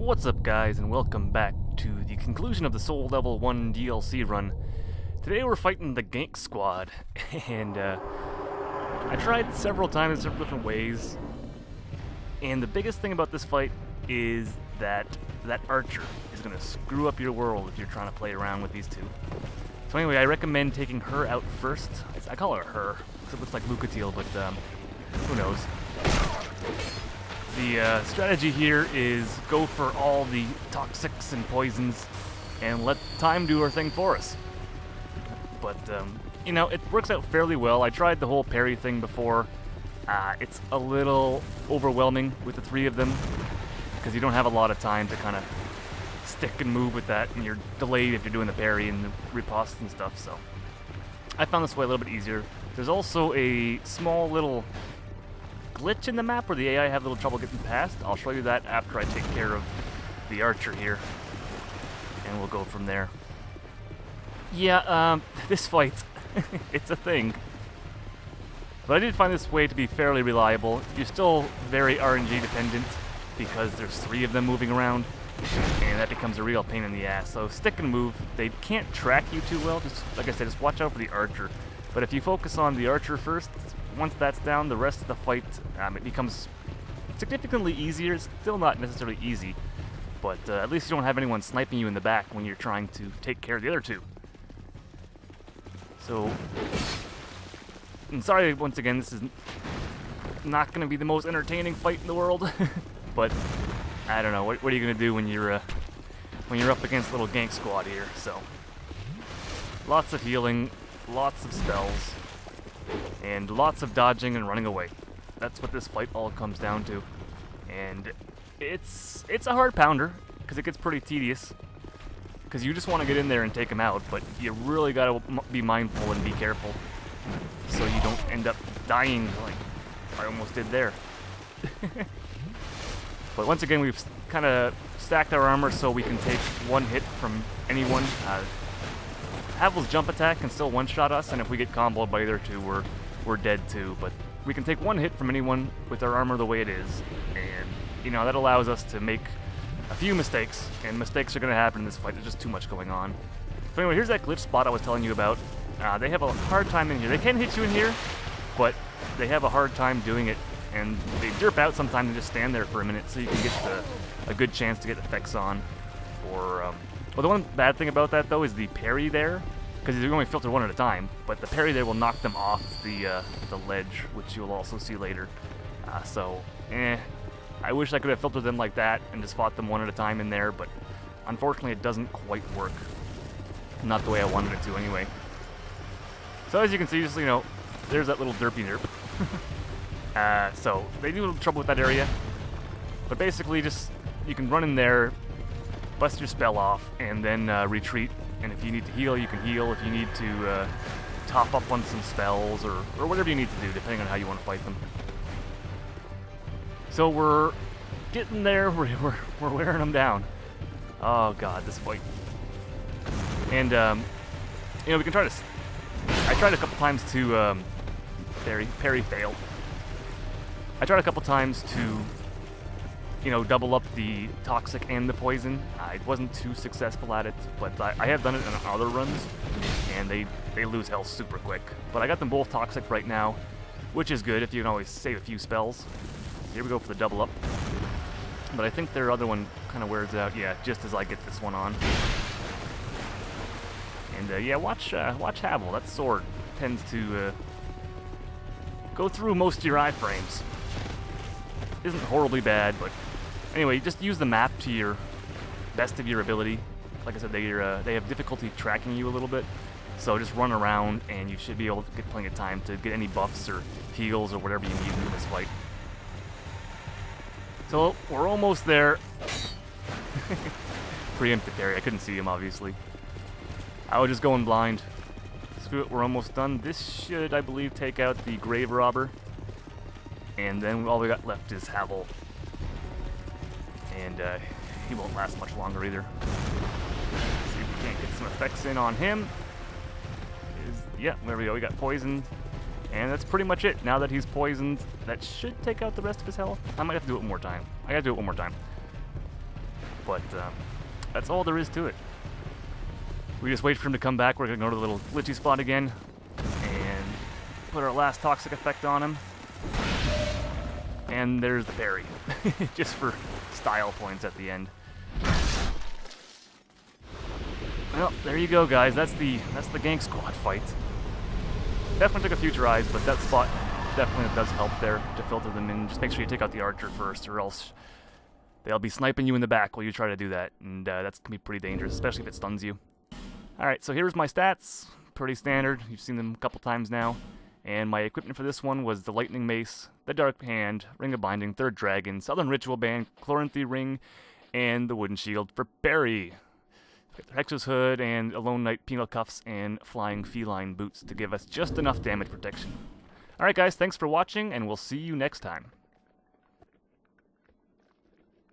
What's up, guys, and welcome back to the conclusion of the Soul Level 1 DLC run. Today we're fighting the Gank Squad, and I tried several times in several different ways, and the biggest thing about this fight is that archer is going to screw up your world if you're trying to play around with these two. So anyway, I recommend taking her out first. I call her because it looks like Lucatiel, but who knows. The strategy here is go for all the toxics and poisons and let time do her thing for us. But, you know, it works out fairly well. I tried the whole parry thing before. It's a little overwhelming with the three of them because you don't have a lot of time to kind of stick and move with that, and you're delayed if you're doing the parry and the riposte and stuff, so I found this way a little bit easier. There's also a small little glitch in the map where the AI have a little trouble getting past. I'll show you that after I take care of the archer here, and we'll go from there. Yeah, this fight, it's a thing. But I did find this way to be fairly reliable. You're still very RNG dependent because there's three of them moving around, and that becomes a real pain in the ass. So stick and move. They can't track you too well. Just like I said, just watch out for the archer. But if you focus on the archer first, once that's down, the rest of the fight, it becomes significantly easier. It's still not necessarily easy, but at least you don't have anyone sniping you in the back when you're trying to take care of the other two. So, I'm sorry once again, this is not going to be the most entertaining fight in the world, but I don't know. What are you going to do when you're up against little Gank Squad here? So, lots of healing, lots of spells, and lots of dodging and running away. That's what this fight all comes down to. And it's a hard pounder, because it gets pretty tedious. Because you just want to get in there and take them out, but you really got to be mindful and be careful, so you don't end up dying like I almost did there. But once again, we've kind of stacked our armor so we can take one hit from anyone. Havel's jump attack can still one-shot us, and if we get comboed by either two, we're dead too. But we can take one hit from anyone with our armor the way it is, and you know that allows us to make a few mistakes, and mistakes are going to happen in this fight. There's just too much going on. So anyway, here's that glitch spot I was telling you about. They have a hard time in here. They can hit you in here, but they have a hard time doing it, and they derp out sometimes and just stand there for a minute so you can get a good chance to get effects on. Or well, the one bad thing about that, though, is the parry there, because you only filter one at a time, but the parry there will knock them off the ledge, which you'll also see later. I wish I could have filtered them like that and just fought them one at a time in there, but unfortunately it doesn't quite work. Not the way I wanted it to, anyway. So as you can see, just, you know, there's that little derpy derp. So they do a little trouble with that area, but basically just, you can run in there, bust your spell off, and then retreat. And if you need to heal, you can heal. If you need to top up on some spells or whatever you need to do, depending on how you want to fight them. So we're getting there. We're wearing them down. Oh god, this fight. And you know, we can try to. I tried a couple times to parry failed. I tried a couple times to, you know, double up the toxic and the poison. I wasn't too successful at it, but I have done it in other runs, and they lose health super quick. But I got them both toxic right now, which is good if you can always save a few spells. Here we go for the double up. But I think their other one kind of wears out, yeah, just as I get this one on. And yeah, watch Havel. That sword tends to go through most of your iframes. Isn't horribly bad, but anyway, just use the map to your best of your ability. Like I said, they have difficulty tracking you a little bit, so just run around and you should be able to get plenty of time to get any buffs or heals or whatever you need in this fight. So we're almost there. Preemptive parry. I couldn't see him, obviously. I was just going blind. Screw it, we're almost done. This should, I believe, take out the Grave Robber. And then all we got left is Havel. And he won't last much longer either. Let's see if we can't get some effects in on him. Yeah, there we go. We got poisoned. And that's pretty much it. Now that he's poisoned, that should take out the rest of his health. I might have to do it one more time. I gotta do it one more time. But that's all there is to it. We just wait for him to come back. We're going to go to the little glitchy spot again and put our last toxic effect on him. And there's the parry, just for style points at the end. Well, there you go, guys. That's the Gank Squad fight. Definitely took a few tries, but that spot definitely does help there to filter them in. Just make sure you take out the archer first, or else they'll be sniping you in the back while you try to do that, and that's gonna be pretty dangerous, especially if it stuns you. All right, so here's my stats. Pretty standard. You've seen them a couple times now. And my equipment for this one was the Lightning Mace, the Dark Hand, Ring of Binding, Third Dragon, Southern Ritual Band, Chloranthy Ring, and the Wooden Shield for Barry. Hex's Hood and a Lone Knight Penal Cuffs and Flying Feline Boots to give us just enough damage protection. Alright guys, thanks for watching, and we'll see you next time.